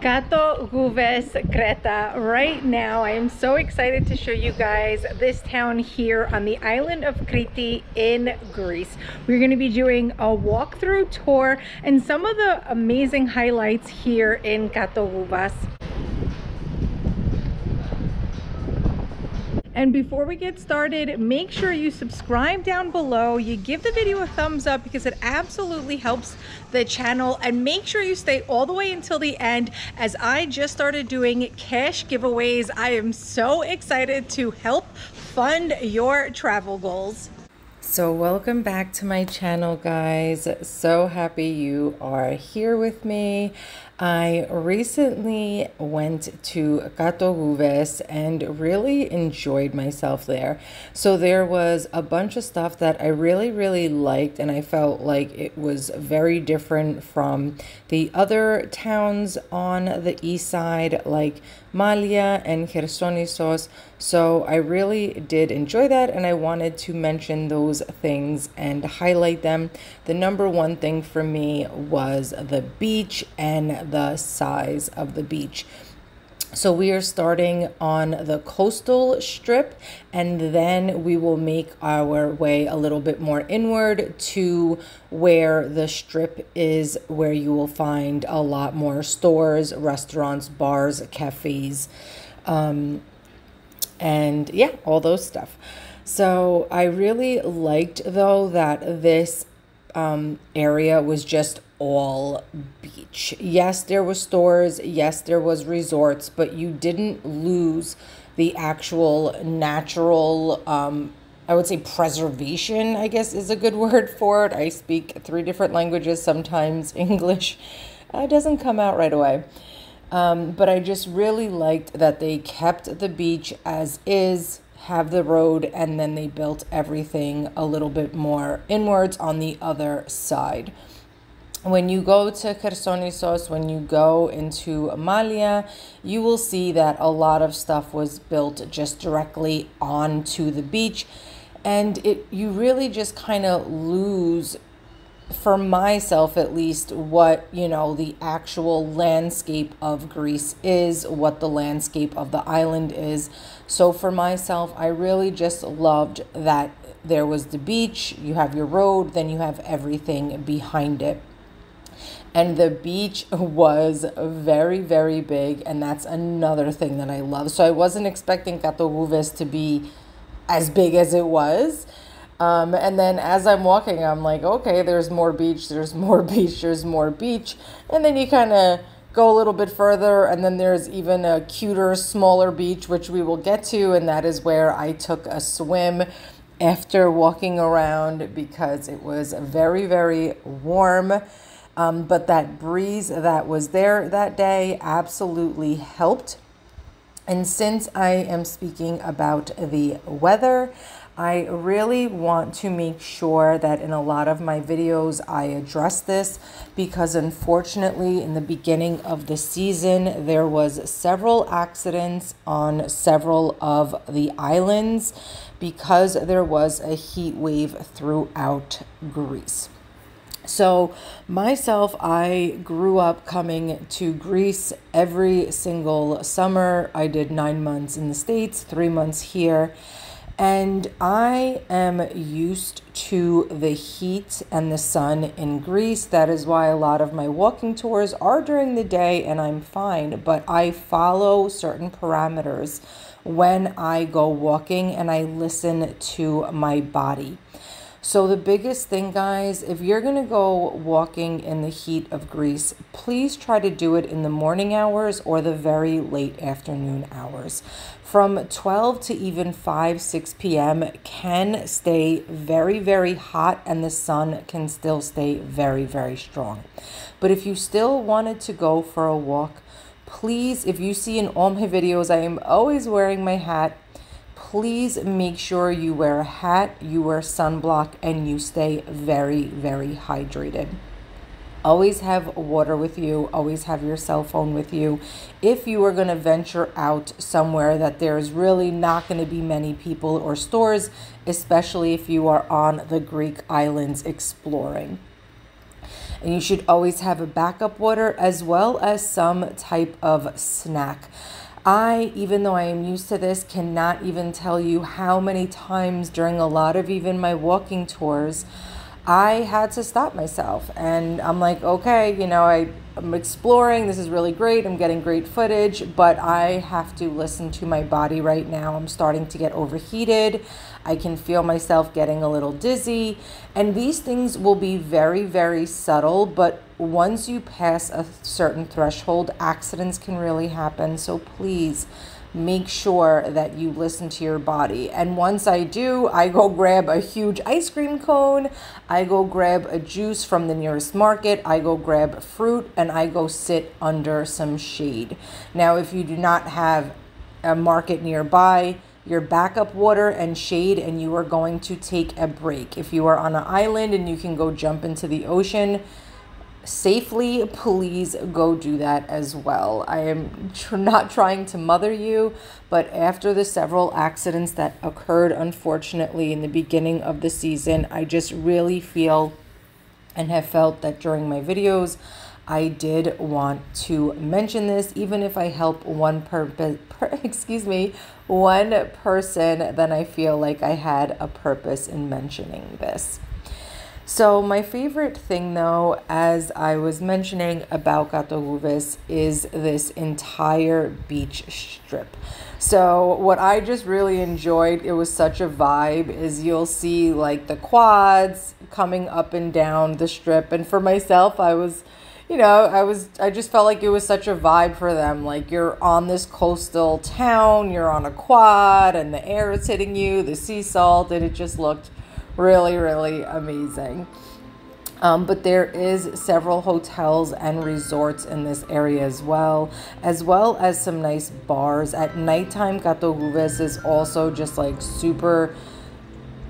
Kato Gouves Kreta. Right now, I am so excited to show you guys this town here on the island of Crete in Greece. We're going to be doing a walkthrough tour and some of the amazing highlights here in Kato Gouves. And before we get started, make sure you subscribe down below. You give the video a thumbs up because it absolutely helps the channel. And make sure you stay all the way until the end as I just started doing cash giveaways. I am so excited to help fund your travel goals. So welcome back to my channel, guys. So happy you are here with me. I recently went to Kato Gouves and really enjoyed myself there. So there was a bunch of stuff that I really liked, and I felt like it was very different from the other towns on the east side like Malia and Chersonissos. So I really did enjoy that, and I wanted to mention those things and highlight them. The number one thing for me was the beach and the size of the beach. So we are starting on the coastal strip, and then we will make our way a little bit more inward to where the strip is, where you will find a lot more stores, restaurants, bars, cafes, and yeah, all those stuff. So I really liked, though, that this area was just all beach. Yes, there was stores, yes, there was resorts, but you didn't lose the actual natural, I would say preservation, I guess is a good word for it. I speak 3 different languages. Sometimes English doesn't come out right away. But I just really liked that they kept the beach as is, have the road, and then they built everything a little bit more inwards on the other side. When you go to Chersonissos, when you go into Malia, you will see that a lot of stuff was built just directly onto the beach, and you really just kind of lose, for myself at least, what, you know, the actual landscape of Greece is, what the landscape of the island is. So for myself, I really just loved that there was the beach, you have your road, then you have everything behind it. And the beach was very big, and that's another thing that I love. So I wasn't expecting Kato Gouves to be as big as it was. And then as I'm walking, I'm like, okay, there's more beach, there's more beach, there's more beach. And then you kind of go a little bit further, and then there's even a cuter, smaller beach, which we will get to. And that is where I took a swim after walking around because it was very warm. But that breeze that was there that day absolutely helped. And since I am speaking about the weather, I really want to make sure that in a lot of my videos I address this, because unfortunately in the beginning of the season there was several accidents on several of the islands because there was a heat wave throughout Greece. So myself, I grew up coming to Greece every single summer. I did 9 months in the States, 3 months here. And I am used to the heat and the sun in Greece. That is why a lot of my walking tours are during the day, and I'm fine. But I follow certain parameters when I go walking, and I listen to my body. So the biggest thing, guys, if you're going to go walking in the heat of Greece, please try to do it in the morning hours or the very late afternoon hours. From 12 to even 5-6 p.m. can stay very hot, and the sun can still stay very strong. But if you still wanted to go for a walk, please, if you see in all my videos, I am always wearing my hat. Please make sure you wear a hat, you wear sunblock, and you stay very hydrated. Always have water with you. Always have your cell phone with you. If you are going to venture out somewhere that there's really not going to be many people or stores, especially if you are on the Greek islands exploring. And you should always have a backup water as well as some type of snack. Even though I am used to this, cannot even tell you how many times during a lot of even my walking tours, I had to stop myself. And I'm like, okay, you know, I'm exploring. This is really great. I'm getting great footage, but I have to listen to my body right now. I'm starting to get overheated. I can feel myself getting a little dizzy. And these things will be very, very subtle, but once you pass a certain threshold, accidents can really happen. So please make sure that you listen to your body. And once I do, I go grab a huge ice cream cone, I go grab a juice from the nearest market, I go grab fruit, and I go sit under some shade. Now, if you do not have a market nearby, your backup water and shade, and you are going to take a break. If you are on an island and you can go jump into the ocean safely, please go do that as well. I am not trying to mother you, but after the several accidents that occurred, unfortunately, in the beginning of the season, I just really feel and have felt that during my videos, I did want to mention this. Even if I help one person, then I feel like I had a purpose in mentioning this. So my favorite thing, though, as I was mentioning about Kato Gouves, is this entire beach strip. So what I just really enjoyed, it was such a vibe, is you'll see like the quads coming up and down the strip. And for myself, I just felt like it was such a vibe for them. Like, you're on this coastal town, you're on a quad, and the air is hitting you, the sea salt, and it just looked really, really amazing. But there is several hotels and resorts in this area as well as some nice bars. At nighttime, Kato Gouves is also just like super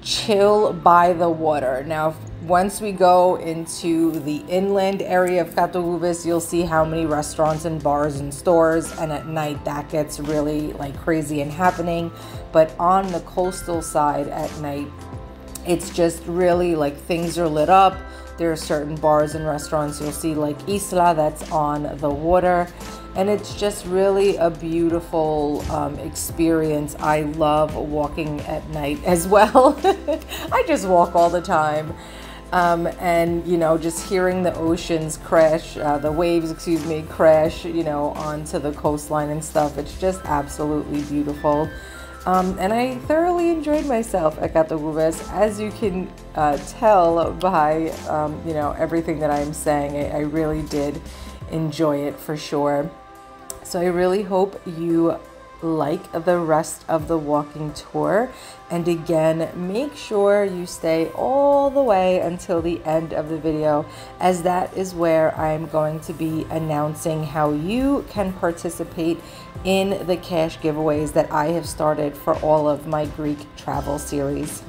chill by the water. Now, once we go into the inland area of Kato Gouves, you'll see how many restaurants and bars and stores, and at night that gets really like crazy and happening. But on the coastal side at night, it's just really like things are lit up. There are certain bars and restaurants you'll see, like Isla, that's on the water, and it's just really a beautiful experience. I love walking at night as well. I just walk all the time. And you know, just hearing the oceans crash, the waves, crash, you know, onto the coastline and stuff. It's just absolutely beautiful. And I thoroughly enjoyed myself at Kato Gouves, as you can tell by, you know, everything that I'm saying. I really did enjoy it for sure. So I really hope you like the rest of the walking tour. And again, make sure you stay all the way until the end of the video, as that is where I'm going to be announcing how you can participate in the cash giveaways that I have started for all of my Greek travel series.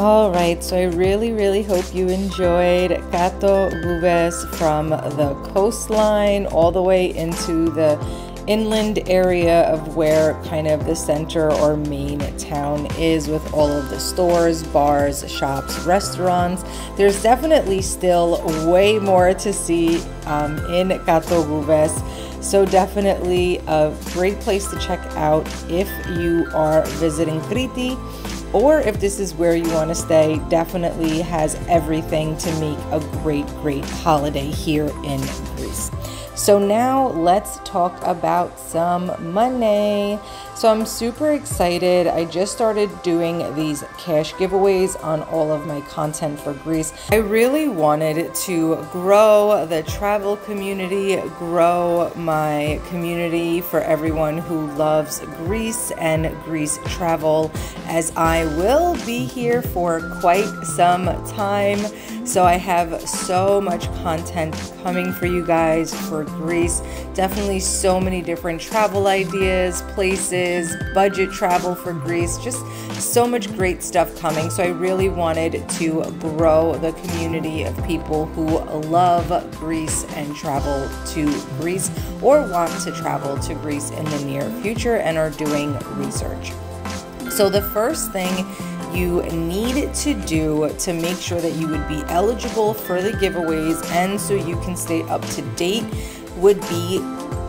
All right, so I really hope you enjoyed Kato Gouves from the coastline all the way into the inland area of where kind of the center or main town is, with all of the stores, bars, shops, restaurants. There's definitely still way more to see in Kato Gouves. So definitely a great place to check out if you are visiting Crete, or if this is where you want to stay. Definitely has everything to make a great holiday here in Greece. So now let's talk about some money. So I'm super excited. I just started doing these cash giveaways on all of my content for Greece. I really wanted to grow the travel community, grow my community for everyone who loves Greece and Greece travel, as I will be here for quite some time. So I have so much content coming for you guys for Greece. Definitely so many different travel ideas, places, budget travel for Greece, just so much great stuff coming. So I really wanted to grow the community of people who love Greece and travel to Greece, or want to travel to Greece in the near future and are doing research. So the first thing you need to do to make sure that you would be eligible for the giveaways and so you can stay up to date would be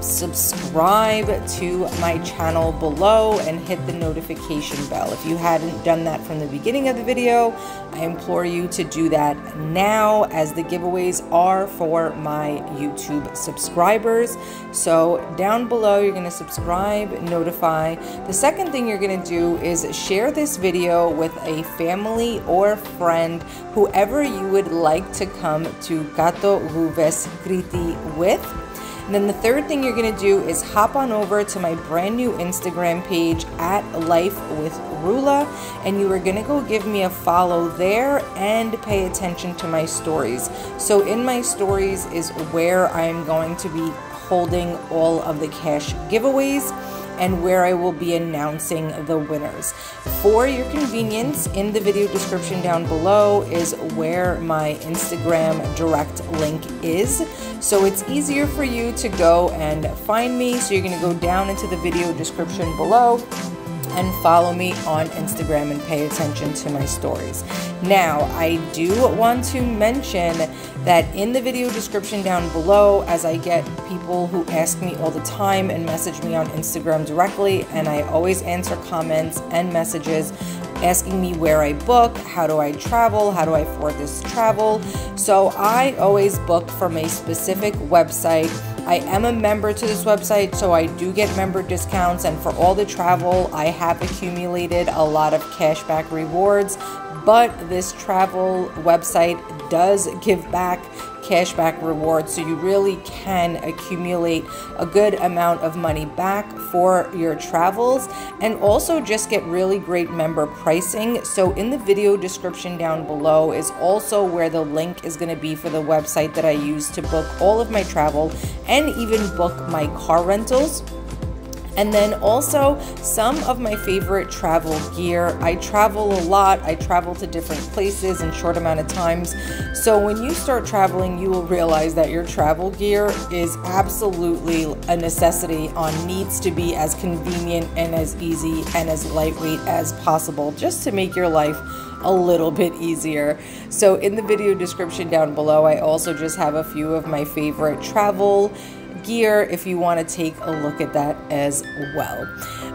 subscribe to my channel below and hit the notification bell. If you hadn't done that from the beginning of the video, I implore you to do that now, as the giveaways are for my YouTube subscribers. So down below, you're going to subscribe, notify. The second thing you're going to do is share this video with a family or friend, whoever you would like to come to Kato Gouves Krete with. And then the third thing you're going to do is hop on over to my brand new Instagram page at Life with Roula, and you are going to go give me a follow there and pay attention to my stories. So in my stories is where I'm going to be holding all of the cash giveaways and where I will be announcing the winners. For your convenience, in the video description down below is where my Instagram direct link is. So it's easier for you to go and find me. So you're gonna go down into the video description below and follow me on Instagram and pay attention to my stories. Now, I do want to mention that in the video description down below, as I get people who ask me all the time and message me on Instagram directly, and I always answer comments and messages asking me where I book, how do I travel, how do I afford this travel. So I always book from a specific website. I am a member to this website, so I do get member discounts, and for all the travel, I have accumulated a lot of cashback rewards, but this travel website does give back cashback rewards, so you really can accumulate a good amount of money back for your travels, and also just get really great member pricing. So in the video description down below is also where the link is going to be for the website that I use to book all of my travel and even book my car rentals. And then also some of my favorite travel gear. I travel a lot. I travel to different places in short amount of times. So when you start traveling, you will realize that your travel gear is absolutely a necessity, needs to be as convenient and as easy and as lightweight as possible, just to make your life a little bit easier. So in the video description down below, I also just have a few of my favorite travel gear if you want to take a look at that as well.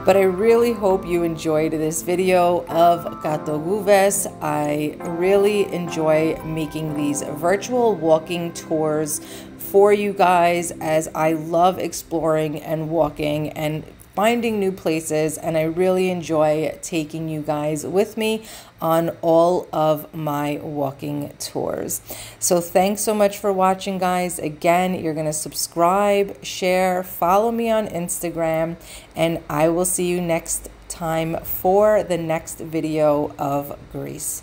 But I really hope you enjoyed this video of Kato Gouves. I really enjoy making these virtual walking tours for you guys, as I love exploring and walking and finding new places, and I really enjoy taking you guys with me on all of my walking tours. So thanks so much for watching, guys. Again, you're going to subscribe, share, follow me on Instagram, and I will see you next time for the next video of Greece.